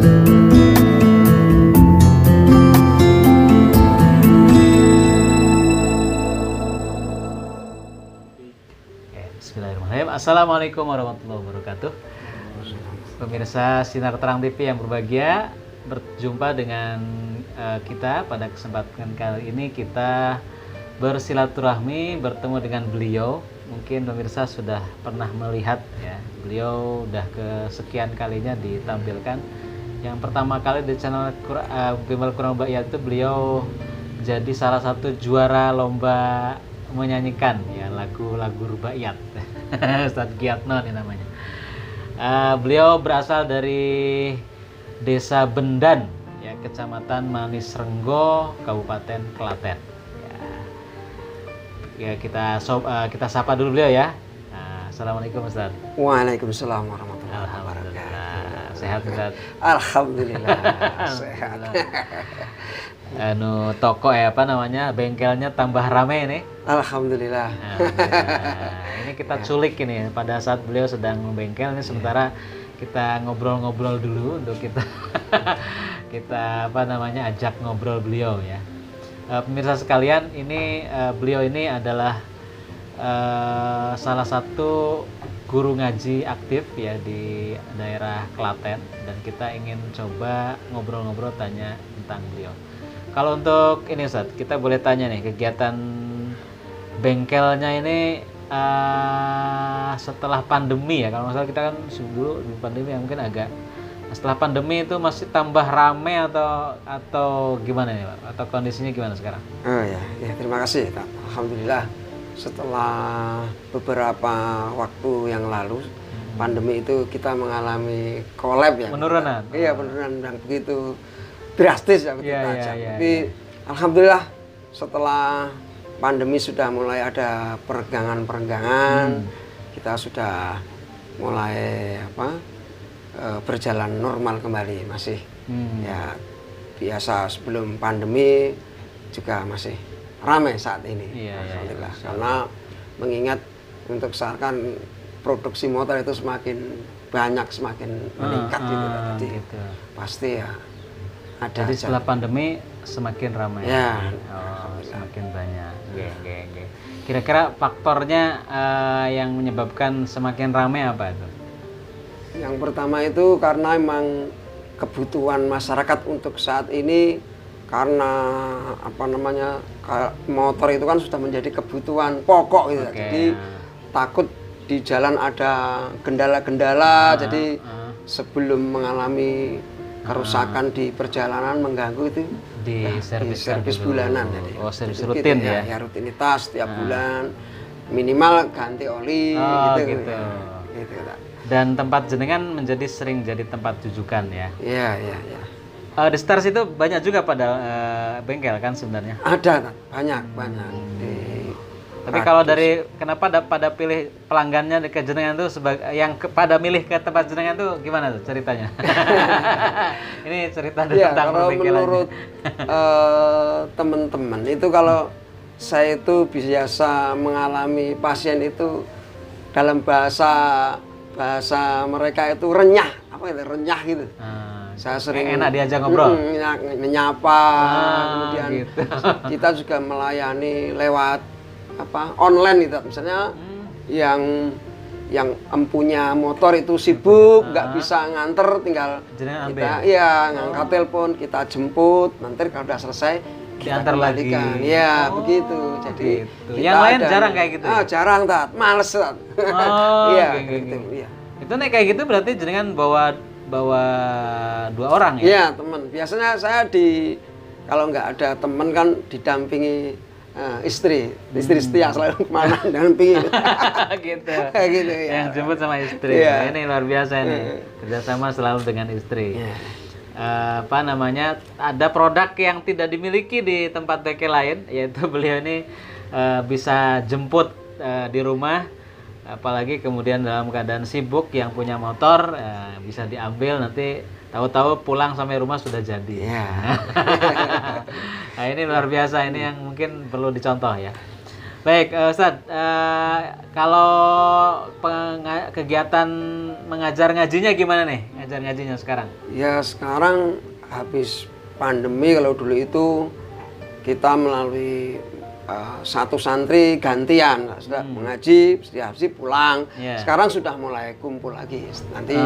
Bismillahirrahmanirrahim. Assalamualaikum warahmatullahi wabarakatuh. Pemirsa Sinar Terang TV yang berbahagia, berjumpa dengan kita pada kesempatan kali ini. Kita bersilaturahmi bertemu dengan beliau. Mungkin pemirsa sudah pernah melihat ya, beliau udah kesekian kalinya ditampilkan. Yang pertama kali di channel Bimbel Quran Rubaiyat itu beliau jadi salah satu juara lomba menyanyikan ya lagu-lagu rubaiyat. Ustaz Giatno ini namanya. Beliau berasal dari Desa Bendan ya, Kecamatan Manis Renggo, Kabupaten Klaten. Ya, kita sapa dulu beliau ya. Assalamualaikum Ustaz. Waalaikumsalam warahmatullahi wabarakatuh. Sehat Ustaz? Alhamdulillah sehat. Toko bengkelnya tambah rame ini. Alhamdulillah. Ini kita culik ini pada saat beliau sedang membengkel ini, sementara kita ngobrol-ngobrol dulu untuk kita ajak ngobrol beliau ya. Pemirsa sekalian, ini beliau ini adalah salah satu guru ngaji aktif ya di daerah Klaten, dan kita ingin coba ngobrol-ngobrol tanya tentang beliau. Kalau untuk ini Ustaz, kita boleh tanya nih, kegiatan bengkelnya ini setelah pandemi ya, kalau misalnya kita kan dulu pandemi ya, mungkin agak setelah pandemi itu masih tambah rame atau gimana nih Pak? Atau kondisinya gimana sekarang? Oh ya, terima kasih. Alhamdulillah setelah beberapa waktu yang lalu pandemi itu kita mengalami collab ya. Penurunan. Iya, penurunan yang begitu drastis ya, begitu tajam. Tapi alhamdulillah setelah pandemi sudah mulai ada perenggangan, kita sudah mulai berjalan normal kembali, masih ya biasa. Sebelum pandemi juga masih ramai saat ini, alhamdulillah. Karena mengingat untuk sekarang produksi motor itu semakin banyak, semakin meningkat Jadi pasti ya ada. Jadi setelah pandemi semakin ramai. Ya. Semakin banyak. Kira-kira faktornya yang menyebabkan semakin ramai apa itu? Yang pertama itu karena memang kebutuhan masyarakat untuk saat ini, karena motor itu kan sudah menjadi kebutuhan pokok gitu. Jadi takut di jalan ada gendala-gendala, jadi sebelum mengalami kerusakan di perjalanan mengganggu itu di servis bulanan. Jadi servis rutin ya? Ya rutinitas tiap bulan minimal ganti oli gitu. Dan tempat jenengan menjadi sering jadi tempat rujukan ya? Iya. Di Stars itu banyak juga pada bengkel kan sebenarnya? Ada, banyak. Tapi kalau dari kenapa pada pilih pelanggannya ke jenengan itu pada milih ke tempat jenengan itu gimana tuh ceritanya? Ini cerita tentang kalau menurut teman-teman itu, kalau saya itu biasa mengalami pasien itu dalam bahasa mereka itu renyah, renyah gitu. Saya sering enak diajak ngobrol, menyapa, kemudian gitu. Kita juga melayani lewat online gitu, misalnya yang empunya motor itu sibuk, nggak bisa nganter, tinggal kita ngangkat telepon, kita jemput, nanti kalau udah selesai kita diantar lagi. Ya begitu. Jadi yang lain jarang kayak gitu. Jarang, males. Gitu. Itu nih kayak gitu berarti jenengan bawa 2 orang ya? Iya, teman. Biasanya saya kalau nggak ada teman kan didampingi istri setia selalu kemana dampingi. Gitu. Gitu ya. Yang jemput sama istri. Ya. Ini luar biasa nih. Kerjasama selalu dengan istri. Ada produk yang tidak dimiliki di tempat bengkel lain, yaitu beliau ini bisa jemput di rumah, apalagi kemudian dalam keadaan sibuk, yang punya motor bisa diambil, nanti tahu-tahu pulang sampai rumah sudah jadi. Nah, ini luar biasa, ini yang mungkin perlu dicontoh ya. Baik, Ustadz, kalau kegiatan mengajar ngajinya gimana nih? ngajar ngajinya sekarang? Ya sekarang habis pandemi, kalau dulu itu kita melalui satu santri gantian, sudah mengaji, setiap hari pulang. Sekarang sudah mulai kumpul lagi. Nanti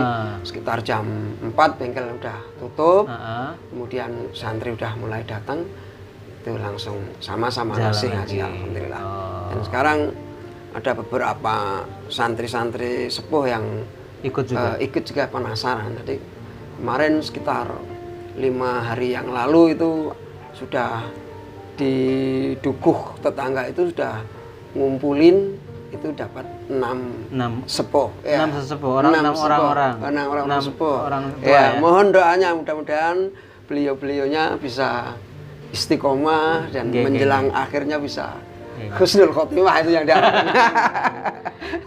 sekitar jam 4 bengkel udah tutup, kemudian santri udah mulai datang, itu langsung sama-sama ngasih ngaji, alhamdulillah. Dan sekarang ada beberapa santri-santri sepuh yang ikut juga penasaran. Jadi kemarin sekitar 5 hari yang lalu itu sudah di Dukuh tetangga itu sudah ngumpulin, itu dapat 6 sepuh. 6 sesepuh, orang sepuh. Orang tua, ya. Mohon doanya, mudah-mudahan beliau-beliaunya bisa istiqomah dan menjelang akhirnya bisa husnul khotimah, itu yang diharapkan.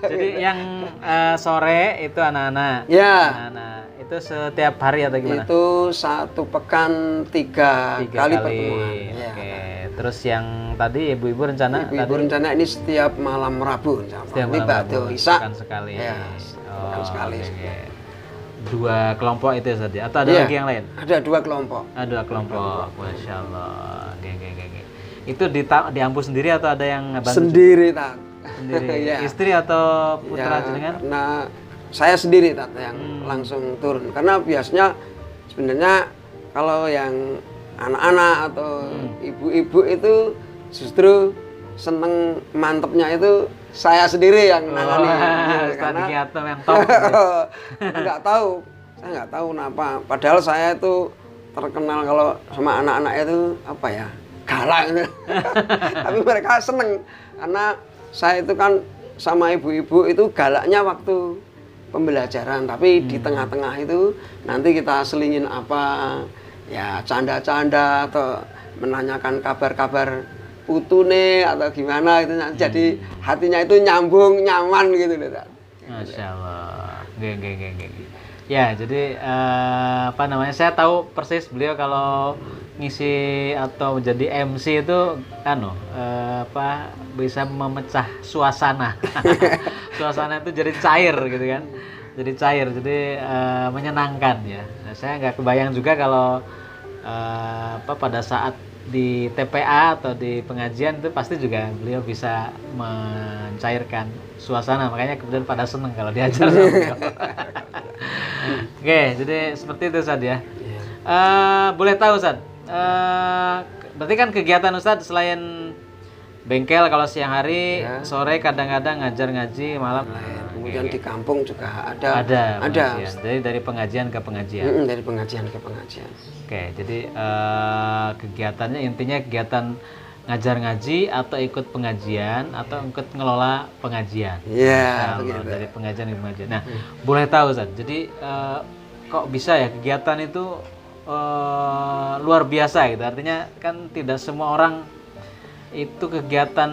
Jadi yang sore itu anak-anak. Ya. Anak-anak itu setiap hari atau gimana? Itu 1 pekan 3 kali pertemuan. Ya. Oke. Terus yang tadi ibu-ibu rencana? Ibu-ibu rencana ini setiap malam Rabu. Setiap ini malam Rabu. Isya. Sekali. Ya, sekali. Okay. 2 kelompok itu saja atau ada lagi yang lain? Ada 2 kelompok. Ada 2 kelompok. Masya Allah. Itu diampu sendiri atau ada yang bantu? Sendiri, Tat. Sendiri. Istri atau putra jenengan? Karena saya sendiri, Tat, yang langsung turun. Karena biasanya sebenarnya kalau yang anak-anak atau ibu-ibu itu justru seneng mantepnya itu saya sendiri yang nangani. Karena yang top. Nggak tahu, saya nggak tahu kenapa. Padahal saya itu terkenal kalau sama anak-anak itu apa ya, galak gitu. Tapi mereka seneng karena saya itu kan sama ibu-ibu itu galaknya waktu pembelajaran, tapi di tengah-tengah itu nanti kita selingin apa ya, canda-canda atau menanyakan kabar-kabar putune atau gimana gitu. Jadi hatinya itu nyambung, nyaman gitu loh. Masya Allah. Ya, jadi apa namanya? Saya tahu persis beliau kalau ngisi atau menjadi MC itu bisa memecah suasana. Suasana itu jadi cair gitu kan. Jadi cair, jadi menyenangkan ya. Nah, saya nggak kebayang juga kalau pada saat di TPA atau di pengajian itu pasti juga beliau bisa mencairkan suasana, makanya kemudian pada seneng kalau diajar sama beliau. Oke, jadi seperti itu Ustadz ya. Boleh tahu Ustadz, berarti kan kegiatan Ustadz selain bengkel kalau siang hari, sore kadang-kadang ngajar ngaji, malam. Kemudian di kampung juga ada. Jadi dari pengajian ke pengajian. Dari pengajian ke pengajian. Oke, jadi kegiatannya intinya kegiatan ngajar ngaji atau ikut pengajian atau ikut ngelola pengajian. Iya. Dari pengajian ke pengajian. Nah, boleh tahu Ustaz. Jadi kok bisa ya kegiatan itu luar biasa gitu. Artinya kan tidak semua orang itu kegiatan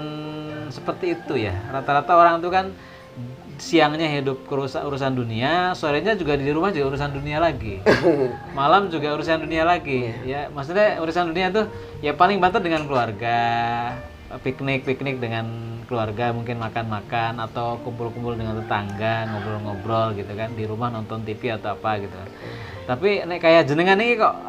seperti itu ya. Rata-rata orang itu kan siangnya hidup urusan dunia, sorenya juga di rumah juga urusan dunia lagi, malam juga urusan dunia lagi. Ya maksudnya urusan dunia tuh ya paling banter dengan keluarga, piknik dengan keluarga, mungkin makan atau kumpul dengan tetangga, ngobrol gitu kan, di rumah nonton TV atau apa gitu. Tapi nek kayak jenengan ini kok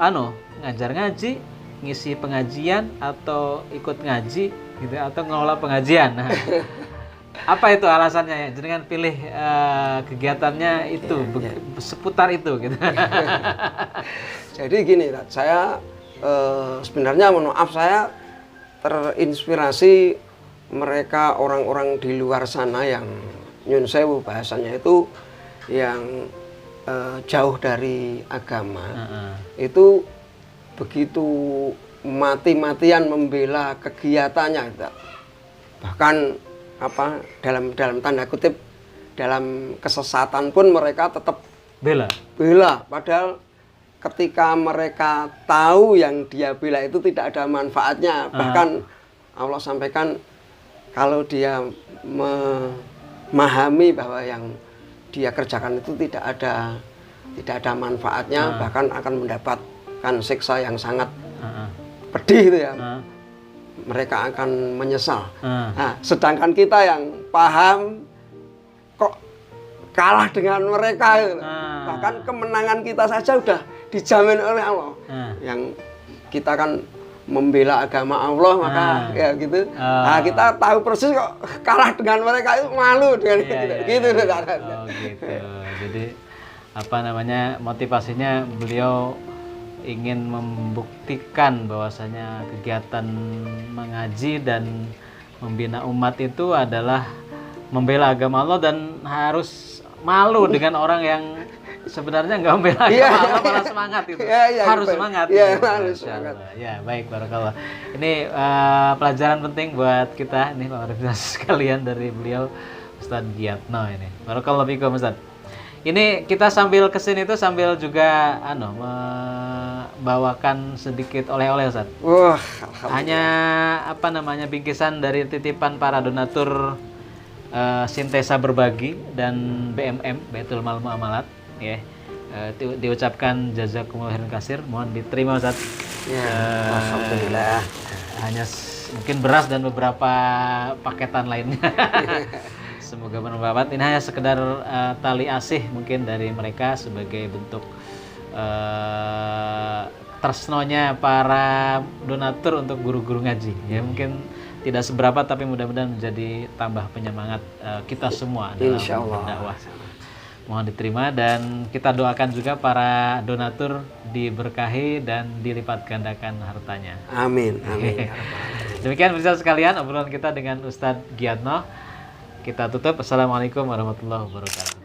ngajar ngaji, ngisi pengajian atau ikut ngaji gitu atau ngelola pengajian. Nah, apa itu alasannya ya? Jenengan pilih kegiatannya itu seputar itu gitu. Jadi gini, saya sebenarnya mohon maaf, saya terinspirasi mereka orang-orang di luar sana yang nyun sewu bahasanya itu yang jauh dari agama. Itu begitu mati-matian membela kegiatannya, bahkan dalam tanda kutip dalam kesesatan pun mereka tetap bela. Padahal ketika mereka tahu yang dia bela itu tidak ada manfaatnya, bahkan Allah sampaikan kalau dia memahami bahwa yang dia kerjakan itu tidak ada manfaatnya, bahkan akan mendapatkan siksa yang sangat pedih itu ya. Mereka akan menyesal. Nah, sedangkan kita yang paham kok kalah dengan mereka. Bahkan kemenangan kita saja udah dijamin oleh Allah. Yang kita kan membela agama Allah, maka ya gitu. Nah, kita tahu persis kok kalah dengan mereka itu malu dengan gitu. Oh gitu. Jadi apa namanya, motivasinya beliau ingin membuktikan bahwasanya kegiatan mengaji dan membina umat itu adalah membela agama Allah, dan harus malu dengan orang yang sebenarnya nggak membela agama Allah, malah semangat itu. Harus semangat. Harus semangat. Ya, baik, barakallah. Ini pelajaran penting buat kita nih Pak sekalian dari beliau Ustadz Giyatno ini. Barakallah fikum Ustadz. Ini kita sambil kesini tuh sambil juga membawakan sedikit oleh-oleh Ustadz. Wah, hanya apa namanya, bingkisan dari titipan para donatur Sintesa Berbagi dan BMM Baitul Mal Muamalat ya. Diucapkan jazakumullah khairan katsir, mohon diterima Ustadz. Ya, alhamdulillah. Hanya mungkin beras dan beberapa paketan lainnya. Semoga bermanfaat. Ini hanya sekedar tali asih mungkin dari mereka sebagai bentuk tresnonya para donatur untuk guru-guru ngaji. Ya mungkin tidak seberapa, tapi mudah-mudahan menjadi tambah penyemangat kita semua dalam berdakwah. Mohon diterima, dan kita doakan juga para donatur diberkahi dan dilipat gandakan hartanya. Amin. Demikian pemirsa sekalian obrolan kita dengan Ustadz Giyatno. Kita tutup. Assalamualaikum warahmatullahi wabarakatuh.